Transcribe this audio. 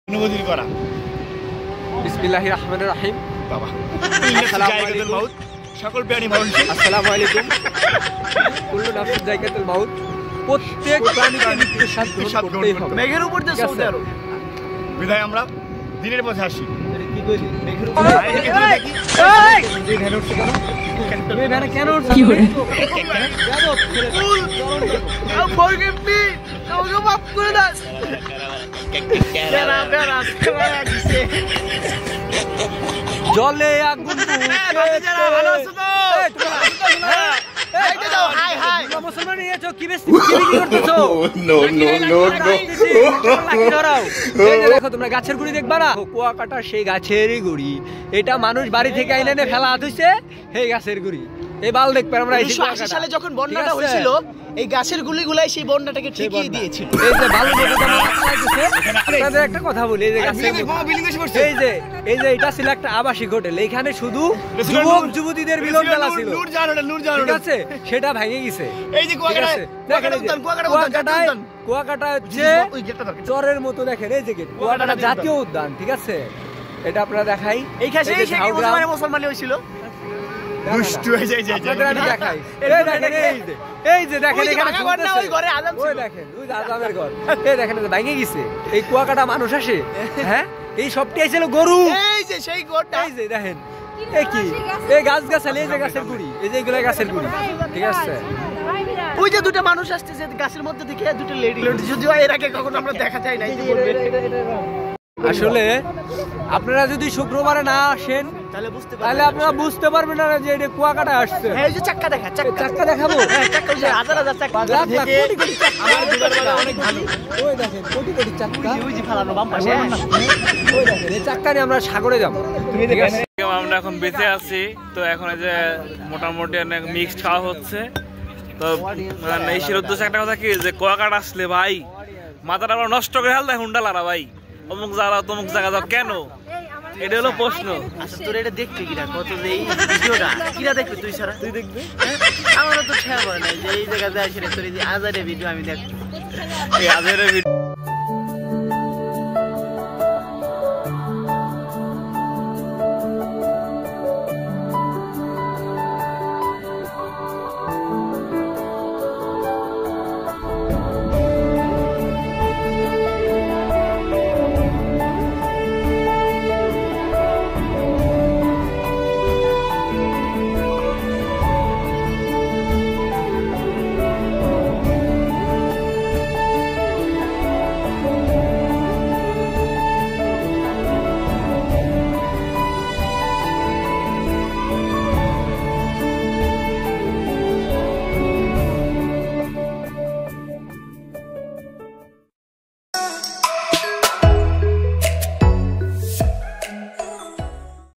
অনুমোদন করা। বিসমিল্লাহির রহমানির রহিম। বাবা আসসালামু আলাইকুম সকল প্রাণী মানুষ, আসসালামু আলাইকুম। কুল্লু নাফসিন যায়কাতুল মাউত। প্রত্যেক প্রাণীকে মৃত্যুর স্বাদ গ্রহণ করতেই হবে। মেঘের উপর দিয়ে সৌদি আরব বিদায় আমরা দিনের পথে আসি। কি কইলি? মেঘের উপর দেখি এই ভ্যান উঠছে কেন? তুমি ভ্যানে কেন উঠছো? কি করে? যাও ফুল ফরগিভ মি। আমাকে মাফ করে দাও। জলে আগুন ভালো আছো তো? মুসলমান নিয়েছো কি বেশি কি করতেছো? দেখো তোমরা গাছের গুড়ি দেখবা না, কুয়াকাটা সেই গাছেরই গুড়ি। এটা মানুষ বাড়ি থেকে এনে ফেলা হইছে এই গাছের গুড়ি। এই বাল দেখবে আমরা 1980 সালে যখন বন্যাটা হয়েছিল এই গাছের গুলিগুলাই সেই বন্যাটাকে ঠিকিয়ে দিয়েছিল। এই যে বালু মধ্যে আপনাদের একটা কথা বলি, এই যে গাছের এই যে এটা ছিল একটা আবাসিক হোটেল। এইখানে শুধু যুবক যুবতীদের মিলন মেলা ছিল, ঠিক আছে? সেটা ভেঙে গেছে। এই যে কুয়াকাটা হচ্ছে চরের মতো, দেখেন এই যে কুয়াকাটা জাতীয় উদ্যান, ঠিক আছে? এটা আপনারা দেখাই। এইখানে মুসলমানই হয়েছিল। দুষ্টু হয়ে যায় আমি দেখাই। এই যে দেখেন এখানে ওই ঘরে আজান ছিল। ওই দেখেন ওই আজানের ঘর। এই দেখেন ভেঙে গেছে। এই কুয়াকাটা মানুষ আসে, হ্যাঁ? এই সবটি ছিল গরু। এই যে সেই ঘরটা, এই যে দেখেন এই কি এই গাছালি, এই যে গাছের গুড়ি, এই যে এগুলা গাছের গুড়ি, ঠিক আছে? ওই যে দুটো মানুষ আসতেছে গাছের মধ্যে থেকে, দুটো লেডি, যদিও এর আগে কখনো আমরা দেখা যায় নাই। আসলে আপনারা যদি শুক্রবারে না আসেন তাহলে আপনারা বুঝতে পারবেন না যে এটা কুয়াকাটা আসছে। এই যে চাক্কা দেখা, চাক্কা দেখাবো। হ্যাঁ চাক্কা, ওই যে হাজার হাজার চাক্কা থেকে আমার দুবারবেলা অনেক ভালো। ওই দেখেন কোটি কোটি চাক্কা, ওই যে ফালানো বাম পাশে। ওই দেখেন এই চাক্কা নিয়ে আমরা সাগরে যাব। তুমি দেখেন আমরা এখন বেঁচে আছি, তো এখন এই যে মোটামুটি অনেক মিক্সড খাওয়া হচ্ছে। তো এই সের উদ্দেশ্যে একটা কথা কি, যে কুয়াকাটা আসলে ভাই মাথাটা আমরা নষ্ট করে ফেলতে হুন্ডা লারা ভাই, অমুক জায়গা তমুক জায়গা যাও কেন, এটা হলো প্রশ্ন। আচ্ছা তোর এটা দেখতে কিনা কত, যে এই ভিডিওটা কিনা দেখবি তুই ছাড়া? তুই দেখবি? আমারও তো খেয়াল পড়ে না যে এই জায়গায় যায় সেটা তোর এই যে আজারের ভিডিও আমি দেখবো। এই আজের ভিডিও